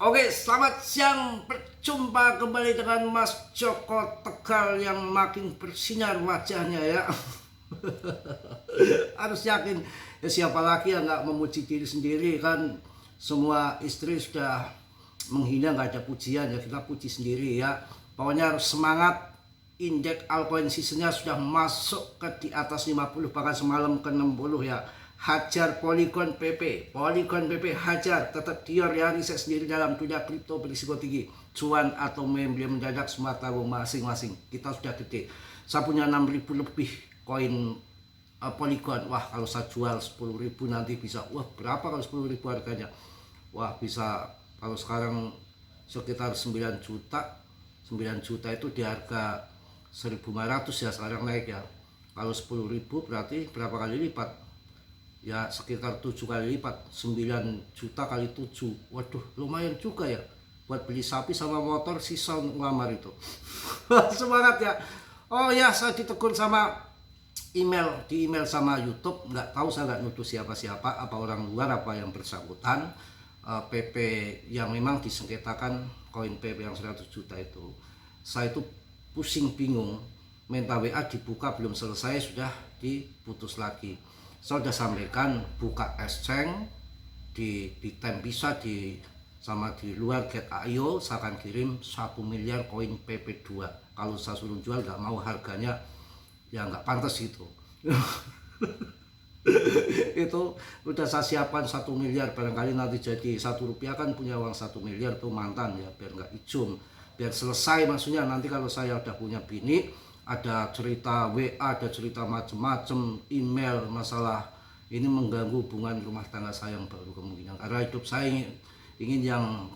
Oke, selamat siang. Berjumpa kembali dengan Mas Joko Tegal yang makin bersinar wajahnya ya. Harus yakin ya, siapa lagi yang nggak memuji diri sendiri kan. Semua istri sudah menghina, nggak ada pujian ya, kita puji sendiri ya. Pokoknya harus semangat. Indeks altcoin seasonnya sudah masuk ke di atas 50, bahkan semalam ke 60 ya. Hajar Polygon PP hajar, tetap Dior ya, riset sendiri dalam dunia kripto berisiko tinggi, cuan atau membeli mendadak semua tahu masing-masing. Kita sudah gede, saya punya 6.000 lebih koin Polygon. Wah, kalau saya jual 10.000 nanti bisa, wah berapa kalau 10.000 harganya? Wah bisa, kalau sekarang sekitar 9 juta. 9 juta itu di harga 1.500 ya, sekarang naik ya. Kalau 10.000 berarti berapa kali lipat? Ya sekitar 7 kali lipat. 9 juta kali 7, waduh lumayan juga ya buat beli sapi sama motor sisa untuk ngelamar itu. Semangat ya. Oh ya, saya ditegur sama di email sama YouTube. Nggak tahu, saya nggak nuduh siapa-siapa, apa orang luar apa yang bersangkutan. PP yang memang disengketakan, koin PP yang 100 juta itu, saya itu pusing bingung. Minta WA dibuka belum selesai sudah diputus lagi. Saya sudah sampaikan buka exchange di Bitem bisa, di sama di luar Get.io saya akan kirim 1 miliar koin PP2. Kalau saya suruh jual nggak mau, harganya ya nggak pantas itu. Itu udah saya siapkan 1 miliar, barangkali nanti jadi 1 rupiah kan punya uang 1 miliar tuh mantan ya, biar nggak ijum, biar selesai. Maksudnya nanti kalau saya udah punya bini, ada cerita WA, ada cerita macem-macem, email, masalah ini mengganggu hubungan rumah tangga saya yang baru kemungkinan. Karena hidup saya ingin yang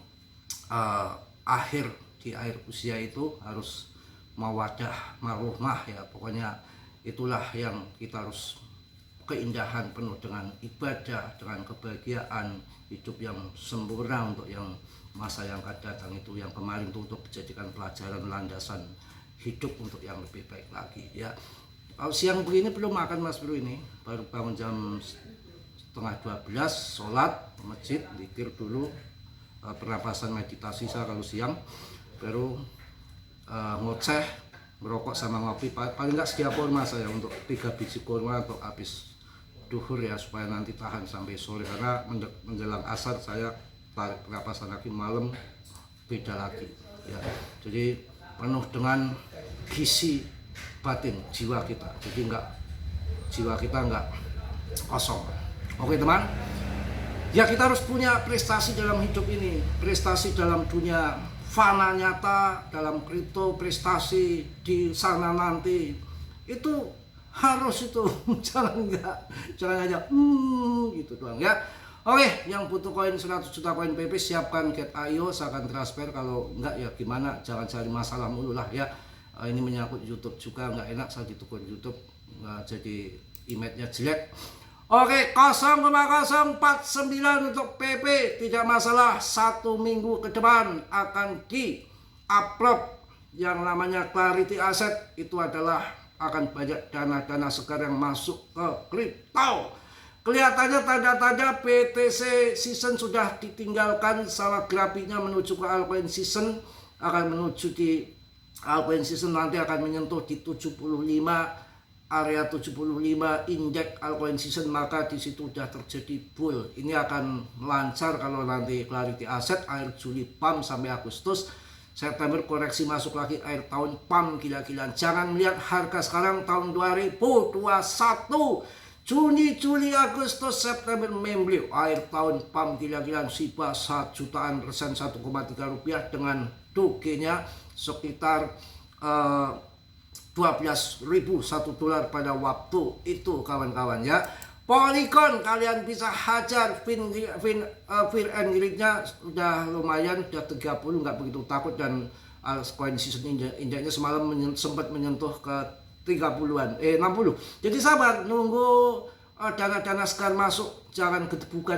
di akhir usia itu harus mawadah marahmah ya. Pokoknya itulah yang kita harus, keindahan penuh dengan ibadah, dengan kebahagiaan, hidup yang sempurna untuk yang masa yang akan datang itu, yang kemarin itu untuk dijadikan pelajaran landasan hidup untuk yang lebih baik lagi ya. Siang begini belum makan Mas Bro, ini baru bangun jam setengah 12, sholat ke masjid, zikir dulu, pernapasan meditasi saya kalau siang, baru ngoceh, merokok sama ngopi. Paling nggak setiap kurma saya untuk 3 biji kurma untuk habis duhur ya, supaya nanti tahan sampai sore, karena menjelang asar saya tarik pernapasan lagi, malam beda lagi ya. Jadi penuh dengan gizi batin jiwa kita, jadi jiwa kita nggak kosong. Oke teman ya, kita harus punya prestasi dalam hidup ini, prestasi dalam dunia fana nyata, dalam kripto, prestasi di sana nanti itu harus itu. jangan aja gitu doang ya. Oke, yang butuh koin 100 juta koin PP siapkan Get.io, saya akan transfer. Kalau enggak ya gimana, jangan cari masalah mulu lah ya. Ini menyangkut YouTube juga, nggak enak saya ditegur YouTube, jadi image-nya jelek. Oke, 0,049 untuk PP, tidak masalah. 1 minggu ke depan akan di-upload yang namanya Clarity Asset. Itu adalah akan banyak dana-dana segar yang masuk ke kripto. Kelihatannya tanda-tanda BTC season sudah ditinggalkan, sama grafiknya menuju ke altcoin season, akan menuju di altcoin season nanti akan menyentuh di 75, area 75 indeks altcoin season, maka di situ sudah terjadi bull. Ini akan lancar kalau nanti Clarity Asset akhir Juli pump sampai Agustus, September koreksi masuk lagi, akhir tahun pump gila-gilaan. Jangan melihat harga sekarang tahun 2021, Juni, Juli, Agustus, September membeli, akhir tahun pump gila-gilaan. Shiba 1 jutaan persen, 1,3 rupiah dengan doge-nya sekitar 12.000 $1 pada waktu itu kawan-kawan ya. Polygon kalian bisa hajar, Fear and Greed-nya udah lumayan, udah 30, nggak begitu takut. Dan coin season indeksnya semalam sempat menyentuh ke 30-an, 60. Jadi sabar, nunggu dana-dana sekarang masuk, jangan gedebuk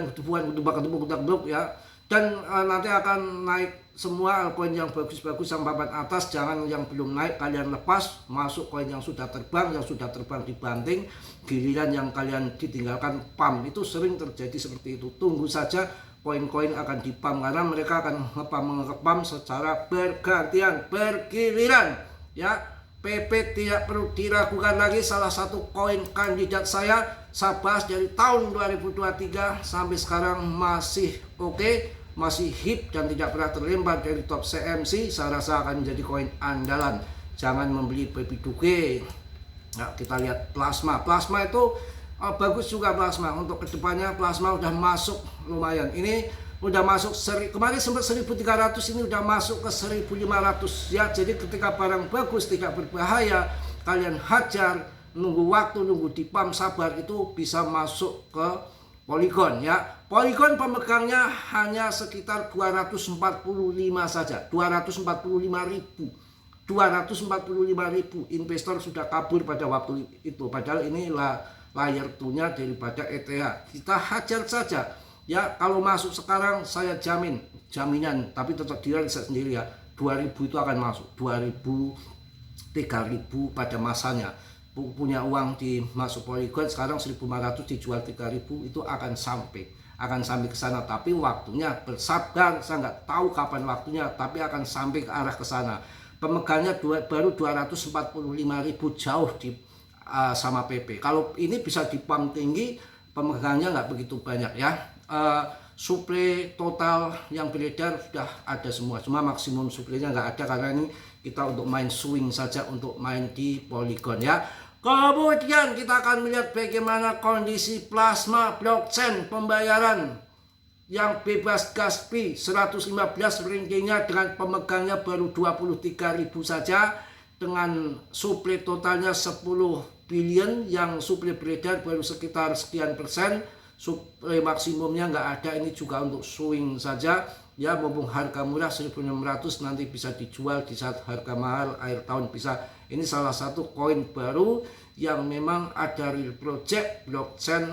ya. Dan nanti akan naik semua altcoin yang bagus-bagus yang papan atas. Jangan yang belum naik kalian lepas, masuk koin yang sudah terbang dibanting, giliran yang kalian ditinggalkan pump. Itu sering terjadi seperti itu. Tunggu saja koin-koin akan dipam karena mereka akan ngepam secara bergantian, bergiliran ya. PP tidak perlu diragukan lagi, salah satu koin kandidat saya bahas dari tahun 2023 sampai sekarang masih oke, masih hip dan tidak pernah terlempar dari top CMC. Saya rasa akan menjadi koin andalan. Jangan membeli baby doge. Nah, kita lihat plasma itu bagus juga plasma. Untuk kedepannya plasma udah masuk lumayan. Ini udah masuk kemarin sempat 1.300, ini udah masuk ke 1.500 ya. Jadi ketika barang bagus tidak berbahaya, kalian hajar, nunggu waktu, nunggu dipam, sabar, itu bisa masuk ke Polygon ya. Polygon pemegangnya hanya sekitar 245 saja, 245.000 investor sudah kabur pada waktu itu. Padahal ini layer 2-nya daripada ETH. Kita hajar saja ya. Kalau masuk sekarang saya jaminan, tapi tetap diriset sendiri ya, 2.000 itu akan masuk, 2.000, 3.000 pada masanya. Punya uang di masuk Polygon sekarang 1.500 dijual 3.000, itu akan sampai ke sana, tapi waktunya bersabar. Saya nggak tahu kapan waktunya, tapi akan sampai ke arah ke sana. Pemegangnya baru 245.000, jauh di sama PP. Kalau ini bisa dipam tinggi, pemegangnya nggak begitu banyak ya. Suplai total yang beredar sudah ada semua, cuma maksimum suplainya nggak ada karena ini kita untuk main swing saja, untuk main di Polygon ya. Kemudian kita akan melihat bagaimana kondisi plasma blockchain pembayaran yang bebas gas fee 115 rankingnya dengan pemegangnya baru 23.000 saja, dengan suplai totalnya 10 billion, yang suplai beredar baru sekitar sekian persen, suplai maksimumnya nggak ada. Ini juga untuk swing saja ya, mumpung harga murah 1.600, nanti bisa dijual di saat harga mahal akhir tahun bisa. Ini salah satu koin baru yang memang ada real project blockchain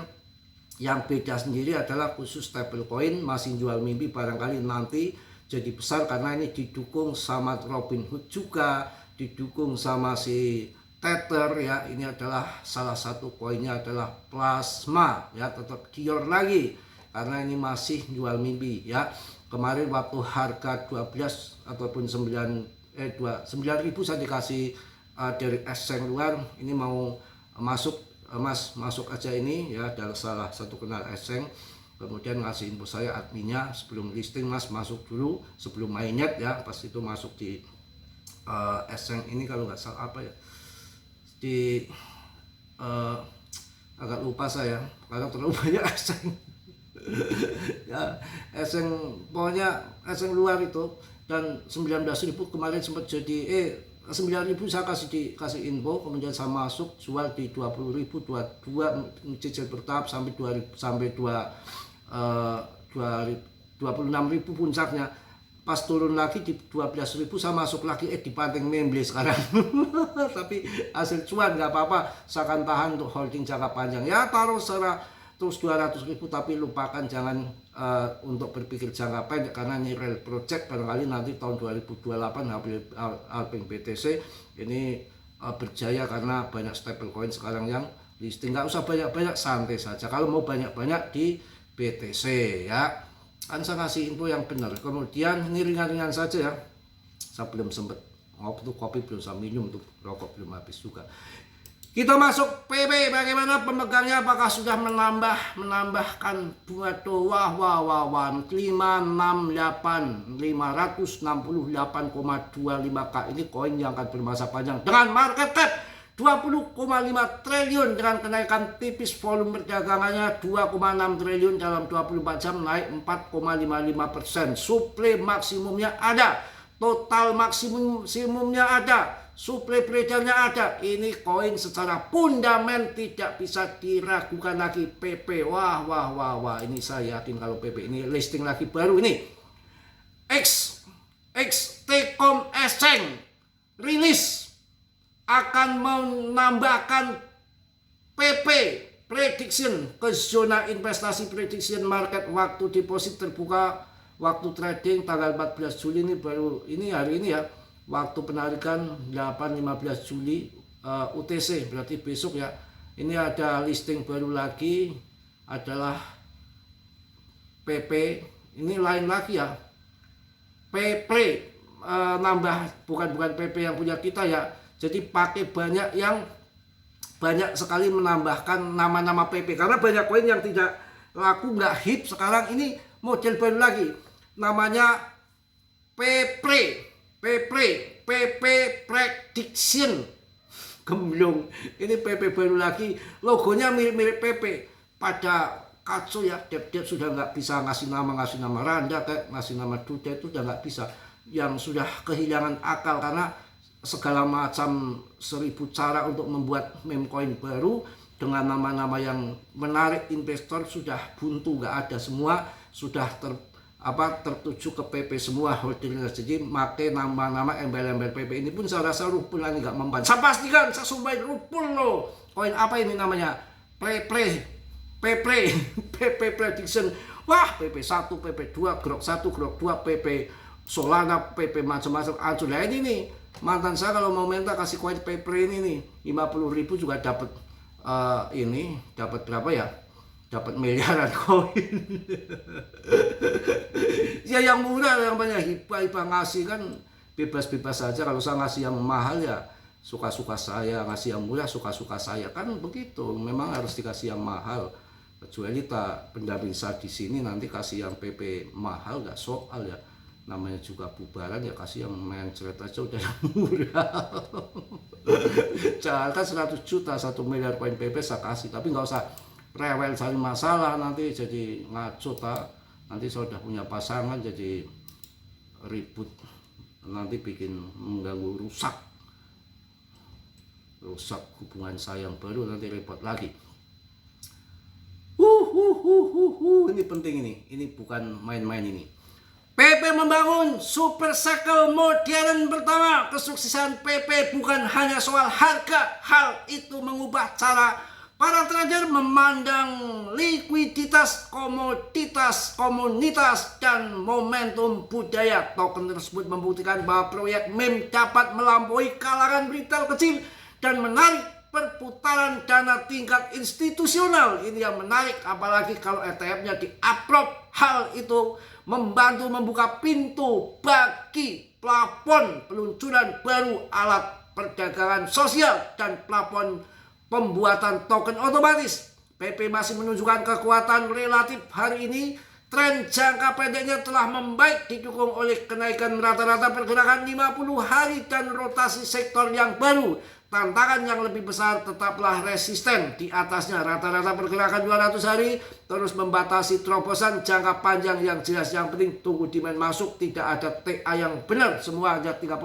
yang beda sendiri, adalah khusus stablecoin. Masih jual mimpi, barangkali nanti jadi besar karena ini didukung sama Robinhood juga, didukung sama si Tether ya. Ini adalah salah satu koinnya adalah plasma ya, tetap gior lagi karena ini masih jual mimpi ya. Kemarin waktu harga 12 ataupun 9.000 saya dikasih dari exchange luar, ini mau masuk, Mas masuk aja ini ya, dari salah satu kenal exchange, kemudian ngasih info saya adminnya sebelum listing, Mas masuk dulu sebelum mainnet ya. Pas itu masuk di exchange ini, kalau nggak salah apa ya, di agak lupa saya karena terlalu banyak exchange ya, exchange pokoknya exchange luar itu. Dan 19.000 kemarin sempat jadi 9.000 saya kasih info, kemudian saya masuk jual di 20.000, 22 cicil bertahap sampai 26.000 puncaknya. Pas turun lagi di 12.000 saya masuk lagi, dibanting memble sekarang. Tapi hasil cuan nggak apa-apa, saya akan tahan untuk holding jangka panjang ya. Taruh terus 200.000, tapi lupakan, jangan untuk berpikir jangka pendek karena ini real project. Barangkali nanti tahun 2028 Alping BTC ini berjaya karena banyak stablecoin sekarang yang listing. Nggak usah banyak-banyak, santai saja. Kalau mau banyak-banyak di BTC ya, kan saya ngasih info yang benar. Kemudian ini ringan-ringan saja ya, saya belum sempat kopi belum saya minum, untuk rokok belum habis juga. Kita masuk PP, bagaimana pemegangnya, apakah sudah menambahkan bunga doa? Wah 568 568,25K. Ini koin yang akan bermasa panjang dengan market cap 20,5 triliun dengan kenaikan tipis, volume perdagangannya 2,6 triliun dalam 24 jam, naik 4,55%. Suplai maksimumnya ada, total maksimumnya ada, suplai beredarnya ada. Ini koin secara fundament tidak bisa diragukan lagi. PP, wah, ini saya yakin kalau PP ini listing lagi baru ini. T-Com Exchange rilis akan menambahkan PP prediction ke zona investasi, prediction market, waktu deposit terbuka, waktu trading tanggal 14 Juli ini baru, ini hari ini ya. Waktu penarikan 8-15 Juli UTC, berarti besok ya. Ini ada listing baru lagi, adalah PP ini lain lagi ya. PP nambah, bukan PP yang punya kita ya. Jadi pakai banyak sekali menambahkan nama-nama PP karena banyak koin yang tidak laku, nggak hip. Sekarang ini model baru lagi namanya PP Prediction. Gemblong, ini PP baru lagi, logonya mirip-mirip PP. Pada kacau ya, Dep sudah nggak bisa ngasih nama Randa, kayak ngasih nama Duda itu udah nggak bisa. Yang sudah kehilangan akal karena segala macam 1000 cara untuk membuat meme coin baru dengan nama-nama yang menarik investor sudah buntu, nggak ada, semua sudah tertuju ke PP semua holdernya. Jadi pakai nama-nama embel-embel PP ini pun saya rasa rupul ini nggak mempan. Saya pastikan, saya sumpahin rupul loh. Koin apa ini namanya? PP Prediction. Wah, PP1, PP2, Grok 1, Grok 2, PP Solana, PP macam-macam ancur. Nah ini nih, mantan saya kalau mau minta kasih koin PP ini nih 50.000 juga dapat ini, dapat berapa ya? Dapat miliaran koin. Ya yang murah, yang banyak hibah ngasih kan bebas-bebas saja. Kalau saya ngasih yang mahal ya suka-suka saya, ngasih yang murah suka-suka saya, kan begitu. Memang harus dikasih yang mahal. Kecuali pendamping saya di sini nanti kasih yang PP mahal, gak soal ya. Namanya juga bubaran ya, kasih yang mencret aja udah murah. Jangan kan 100 juta 1 miliar koin PP saya kasih, tapi nggak usah rewel cari masalah nanti jadi ngaco nanti saya udah punya pasangan jadi ribut, nanti bikin mengganggu, rusak hubungan saya yang baru, nanti repot lagi. Ini penting ini bukan main-main ini. PP membangun super cycle modern pertama. Kesuksesan PP bukan hanya soal harga, hal itu mengubah cara para trader memandang likuiditas, komoditas, komunitas, dan momentum budaya. Token tersebut membuktikan bahwa proyek meme dapat melampaui kalangan retail kecil dan menarik perputaran dana tingkat institusional. Ini yang menarik, apalagi kalau ETF-nya di-upload. Hal itu membantu membuka pintu bagi plafon peluncuran baru alat perdagangan sosial dan plafon pembuatan token otomatis. PP masih menunjukkan kekuatan relatif hari ini. Tren jangka pendeknya telah membaik, didukung oleh kenaikan rata-rata pergerakan 50 hari dan rotasi sektor yang baru. Tantangan yang lebih besar tetaplah resisten di atasnya. Rata-rata pergerakan 200 hari terus membatasi terobosan jangka panjang yang jelas. Yang penting tunggu demand masuk, tidak ada TA yang benar, semua hanya 30%.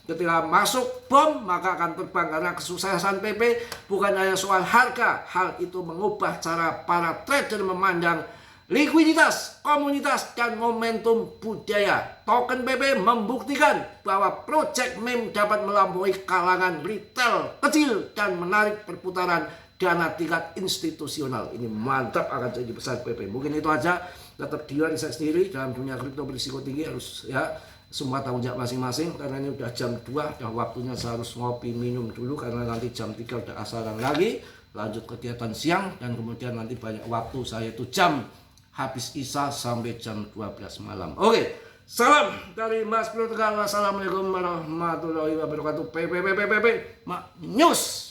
Ketika masuk bom maka akan terbang, karena kesuksesan PP bukan hanya soal harga. Hal itu mengubah cara para trader memandang likuiditas, komunitas, dan momentum budaya. Token PP membuktikan bahwa project meme dapat melampaui kalangan retail kecil dan menarik perputaran dana tingkat institusional. Ini mantap, akan jadi besar PP. Mungkin itu aja. Tetap di luar riset sendiri, dalam dunia kripto berisiko tinggi harus ya semua tanggung jawab masing-masing. Karena ini udah jam 2, udah waktunya saya harus ngopi minum dulu, karena nanti jam 3 udah asaran lagi, lanjut kegiatan siang, dan kemudian nanti banyak waktu saya itu jam habis isya sampai jam 12 malam. Oke, salam dari Mas Bro Tegal. Wassalamualaikum warahmatullahi wabarakatuh. PP Mak News.